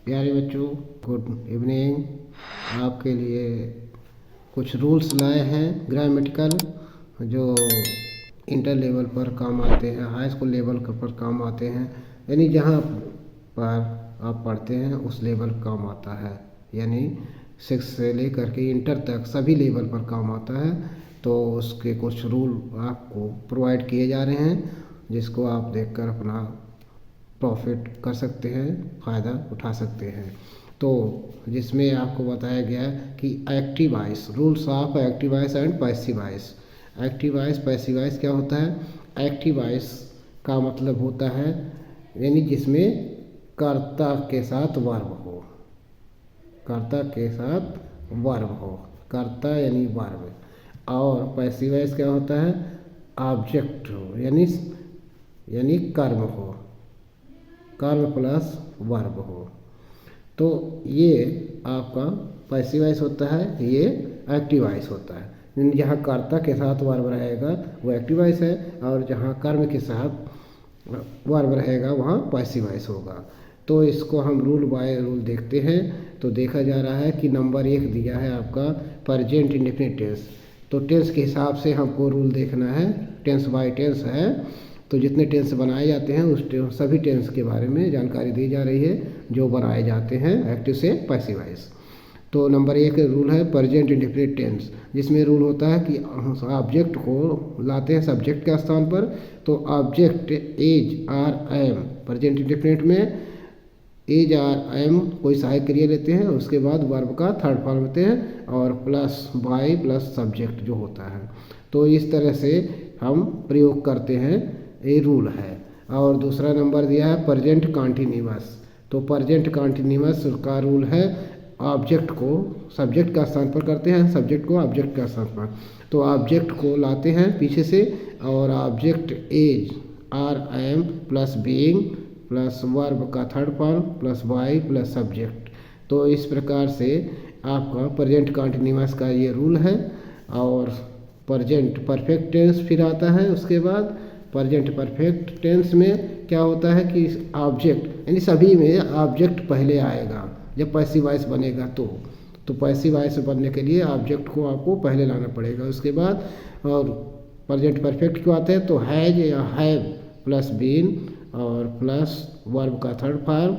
प्यारे बच्चों, good evening. आपके लिए कुछ रूल्स लाए हैं ग्रामेटिकल, जो इंटर लेवल पर काम आते हैं, हाई स्कूल लेवल पर काम आते हैं, यानी जहाँ पर आप पढ़ते हैं उस लेवल काम आता है। यानी 6 से लेकर के इंटर तक सभी लेवल पर काम आता है। तो उसके कुछ रूल आपको प्रोवाइड किए जा रहे हैं, जिसको आप देखकर अपना प्रॉफिट कर सकते हैं, फ़ायदा उठा सकते हैं। तो जिसमें आपको बताया गया है कि active voice, rules of active voice and passive voice. Active voice, passive voice क्या होता है? एक्टिव वॉइस का मतलब होता है यानी जिसमें कर्ता के साथ वर्ब हो, कर्ता के साथ वर्ब हो, कर्ता यानी वर्ब। और पैसिव वॉइस क्या होता है? ऑब्जेक्ट हो, यानी कर्म हो, कर्म प्लस वर्ब हो। तो ये आपका पैसिव वॉइस होता है, ये एक्टिव वॉइस होता है। जहाँ कर्ता के साथ वर्ब रहेगा वो एक्टिव वॉइस है, और जहाँ कर्म के साथ वर्ब रहेगा वहाँ पैसिव वॉइस होगा। तो इसको हम रूल बाय रूल देखते हैं। तो देखा जा रहा है कि नंबर 1 दिया है आपका प्रेजेंट इंडेफिनिट टेंस। तो टेंस के हिसाब से हमको रूल देखना है, टेंस बाय टेंस है। तो जितने टेंस बनाए जाते हैं उस सभी टेंस के बारे में जानकारी दी जा रही है जो बनाए जाते हैं एक्टिव से पैसिव वॉइस। तो नंबर 1 रूल है प्रेजेंट इंडेफिनिट टेंस, जिसमें रूल होता है कि ऑब्जेक्ट को लाते हैं सब्जेक्ट के स्थान पर। तो object is are am, present indefinite में इज आर एम कोई सहायक क्रिया लेते हैं, उसके बाद वर्ब का थर्ड फॉर्म होते हैं और प्लस बाय प्लस सब्जेक्ट जो होता है। तो इस तरह से हम प्रयोग करते हैं, ये रूल है। और दूसरा नंबर दिया है प्रेजेंट कॉन्टिन्यूअस। तो प्रेजेंट कॉन्टिन्यूअस का रूल है ऑब्जेक्ट को सब्जेक्ट का स्थान पर करते हैं, सब्जेक्ट को ऑब्जेक्ट का स्थान पर। तो ऑब्जेक्ट को लाते हैं पीछे से, और object is are am plus being plus verb का third form plus by plus subject. तो इस प्रकार से आपका प्रेजेंट कॉन्टिन्यूअस का ये रूल है। और प्रेजेंट परफेक्ट टेंस फिर आता है उसके बाद। प्रेजेंट परफेक्ट टेंस में क्या होता है कि ऑब्जेक्ट यानी सभी में ऑब्जेक्ट पहले आएगा जब पैसिव वॉइस बनेगा। तो पैसिव वॉइस बनने के लिए ऑब्जेक्ट को आपको पहले लाना पड़ेगा उसके बाद। और प्रेजेंट परफेक्ट क्यों आते हैं? तो हैज या हैव प्लस बीन और प्लस वर्ब का third form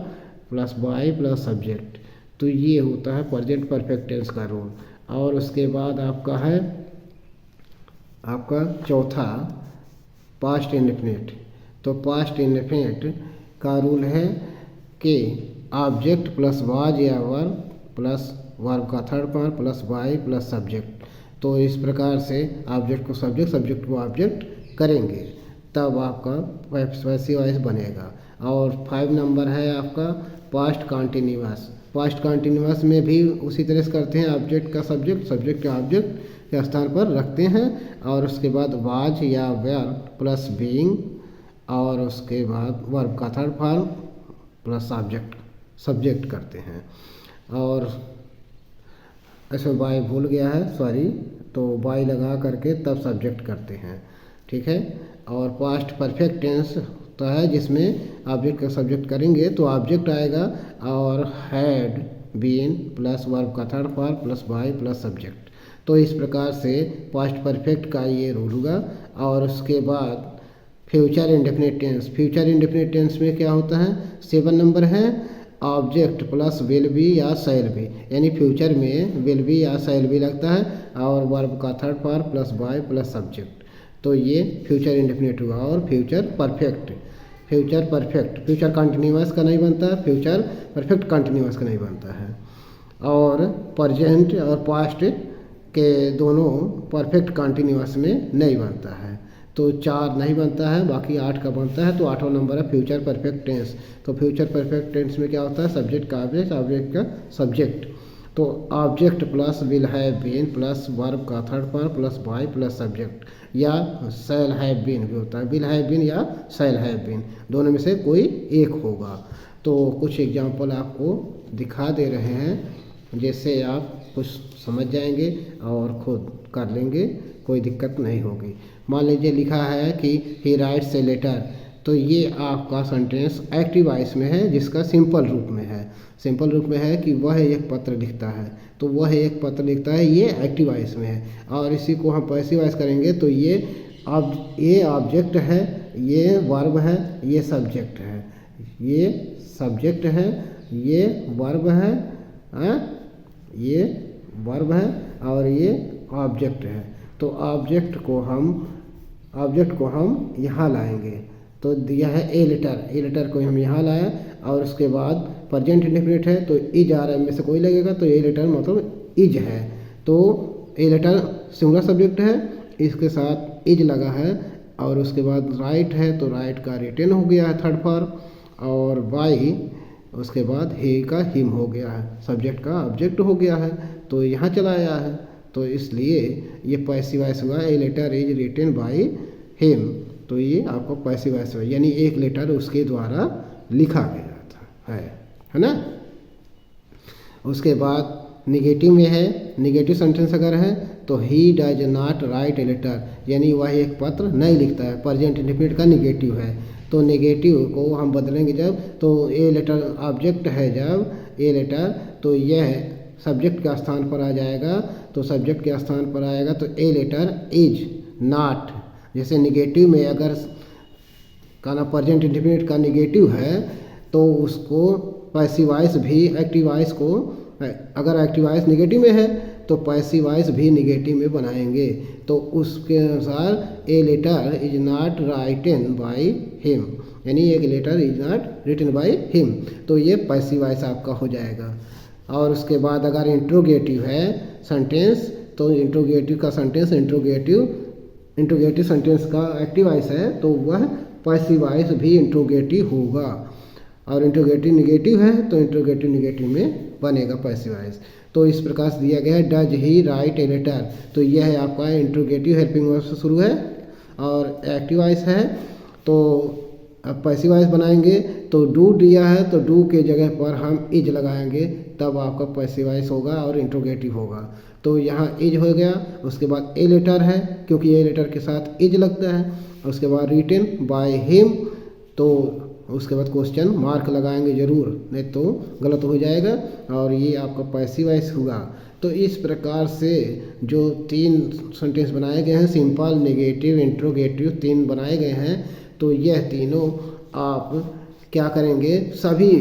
plus by plus subject. तो ये होता है प्रेजेंट परफेक्ट टेंस का रूल। और उसके बाद आपका है आपका चौथा पास्ट इंडेफिनिट। तो पास्ट इंडेफिनिट का रूल है कि ऑब्जेक्ट प्लस वाज या वर्ब प्लस वर्ब का third form plus by plus subject. तो इस प्रकार से ऑब्जेक्ट को सब्जेक्ट, सब्जेक्ट को ऑब्जेक्ट करेंगे तब आपका पैसिव वॉइस बनेगा। और 5 नंबर है आपका पास्ट कॉन्टिन्यूअस। पास्ट कॉन्टिन्यूअस में भी उसी तरह से करते हैं, ऑब्जेक्ट का सब्जेक्ट, सब्जेक्ट का ऑब्जेक्ट के स्थान पर रखते हैं, और उसके बाद वाज या वर्ब प्लस बीइंग और उसके बाद वर्ब का third form plus object subject करते हैं। और ऐसे बाय भूल गया है, सॉरी, तो बाय लगा करके तब सब्जेक्ट करते हैं, ठीक है। और पास्ट परफेक्ट टेंस तो है जिसमें ऑब्जेक्ट का सब्जेक्ट करेंगे तो ऑब्जेक्ट आएगा और हैड बीन प्लस वर्ब का third form plus by plus subject. तो इस प्रकार से पास्ट परफेक्ट का ये रूल होगा। और उसके बाद future indefinite tense. Future indefinite tense में क्या होता है? 7 नंबर है ऑब्जेक्ट प्लस विल बी या शैल बी, यानी फ्यूचर में विल बी या शैल बी लगता है और वर्ब का third form plus by plus subject. तो ये फ्यूचर इंडेफिनिट हुआ। और future perfect, future perfect future continuous का नहीं बनता, फ्यूचर परफेक्ट कंटिन्यूअस का नहीं बनता है। और प्रेजेंट और पास्ट के दोनों परफेक्ट कंटिन्यूअस में नहीं बनता है। तो 4 नहीं बनता है, बाकी 8 का बनता है। तो 8वां नंबर है फ्यूचर परफेक्ट टेंस। तो फ्यूचर परफेक्ट टेंस में क्या होता है? सब्जेक्ट का ऑब्जेक्ट, ऑब्जेक्ट का सब्जेक्ट। तो object plus will have been plus verb का third form plus by plus subject, या शैल हैव बीन भी होता है, विल हैव बीन या शैल हैव बीन, दोनों में से कोई एक होगा। तो कुछ एग्जाम्पल आपको दिखा दे रहे हैं जिससे आप कुछ समझ जाएंगे और खुद कर लेंगे, कोई दिक्कत नहीं होगी। मान लीजिए लिखा है कि ही राइट्स ए लेटर, तो ये आपका सेंटेंस एक्टिव वॉइस में है, जिसका सिंपल रूप में है। सिंपल रूप में है कि वह एक पत्र लिखता है, तो वह एक पत्र लिखता है, ये एक्टिव वॉइस में है। और इसी को हम पैसिव वॉइस करेंगे तो ये ऑब्जेक्ट है, ये वर्ब है, ये सब्जेक्ट है, ये सब्जेक्ट है, ये वर्ब है, ये वर्ब है और ये ऑब्जेक्ट है। तो ऑब्जेक्ट को हम यहाँ लाएंगे। तो दिया है ए लेटर को हम यहाँ लाए और उसके बाद प्रेजेंट इंडेफिनिट है तो इज आ रहा है, में से कोई लगेगा तो ए लेटर मतलब इज है। तो ए लेटर सिंगुलर सब्जेक्ट है, इसके साथ इज लगा है और उसके बाद राइट है तो राइट का रिटन हो गया है थर्ड फॉर्म, और बाई उसके बाद ही का हिम हो गया है, सब्जेक्ट का ऑब्जेक्ट हो गया है, तो यहाँ चला आया है। तो इसलिए ये पैसिव वॉइस हुआ, a letter is written by him. तो ये आपको पैसिव वॉइस हुआ, यानी एक लेटर उसके द्वारा लिखा गया था, है ना। उसके बाद निगेटिव में है, निगेटिव सेंटेंस अगर है तो he does not write a letter, यानी वह एक पत्र नहीं लिखता है, प्रेजेंट इंडेफिनिट का निगेटिव है। तो नेगेटिव को हम बदलेंगे जब, तो ए लेटर ऑब्जेक्ट है जब ए लेटर, तो यह सब्जेक्ट के स्थान पर आ जाएगा। तो सब्जेक्ट के स्थान पर आएगा तो ए लेटर इज नॉट, जैसे निगेटिव में अगर का ना प्रेजेंट इंडेफिनिट का निगेटिव है तो उसको पैसिव वॉइस भी एक्टिव वॉइस को, अगर एक्टिव वॉइस निगेटिव में है तो पैसिव वॉइस भी निगेटिव में बनाएंगे। तो उसके अनुसार a letter is not written by him, यानी एक letter is not written by him, तो ये पैसिव वॉइस आपका हो जाएगा। और उसके बाद अगर इंट्रोगेटिव है सेंटेंस तो इंट्रोगेटिव का सेंटेंस इंट्रोगेटिव सेंटेंस का एक्टिव वॉइस है तो वह पैसिव वॉइस भी इंट्रोगेटिव होगा। और इंट्रोगेटिव निगेटिव है तो इंट्रोगेटिव निगेटिव में बनेगा पैसिव वॉइस। तो इस प्रकार से दिया गया है does he write a letter, तो यह है आपका इंट्रोगेटिव हेल्पिंग वर्ब से शुरू है और एक्टिव वॉइस है। तो अब पैसिव वॉइस बनाएंगे तो डू दिया है तो डू के जगह पर हम इज लगाएंगे, तब आपका पैसिव वॉइस होगा और इंट्रोगेटिव होगा। तो यहाँ इज हो गया। उसके बाद ए लेटर है क्योंकि ए लेटर के साथ इज लगता है। उसके बाद रिटन बाय हिम, तो उसके बाद क्वेश्चन मार्क लगाएंगे जरूर, नहीं तो गलत हो जाएगा और ये आपका पैसिव वॉइस हुआ। तो इस प्रकार से जो 3 सेंटेंस बनाए गए हैं, सिंपल, नेगेटिव, इंट्रोगेटिव 3 बनाए गए हैं, तो यह तीनों आप क्या करेंगे, सभी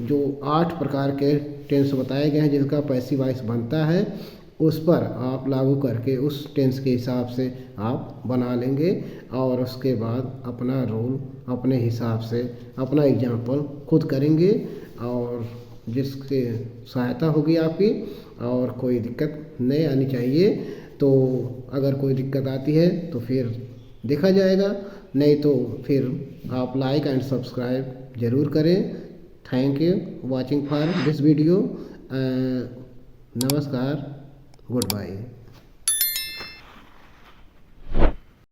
जो 8 प्रकार के टेंस बताए गए हैं जिनका पैसिव वॉइस बनता है उस पर आप लागू करके उस टेंस के हिसाब से आप बना लेंगे और उसके बाद अपना रोल अपने हिसाब से अपना एग्जाम्पल खुद करेंगे और जिससे सहायता होगी आपकी और कोई दिक्कत नहीं आनी चाहिए। तो अगर कोई दिक्कत आती है तो फिर देखा जाएगा, नहीं तो फिर आप लाइक एंड सब्सक्राइब ज़रूर करें। Thank you watching for this video. नमस्कार, गुड बाय।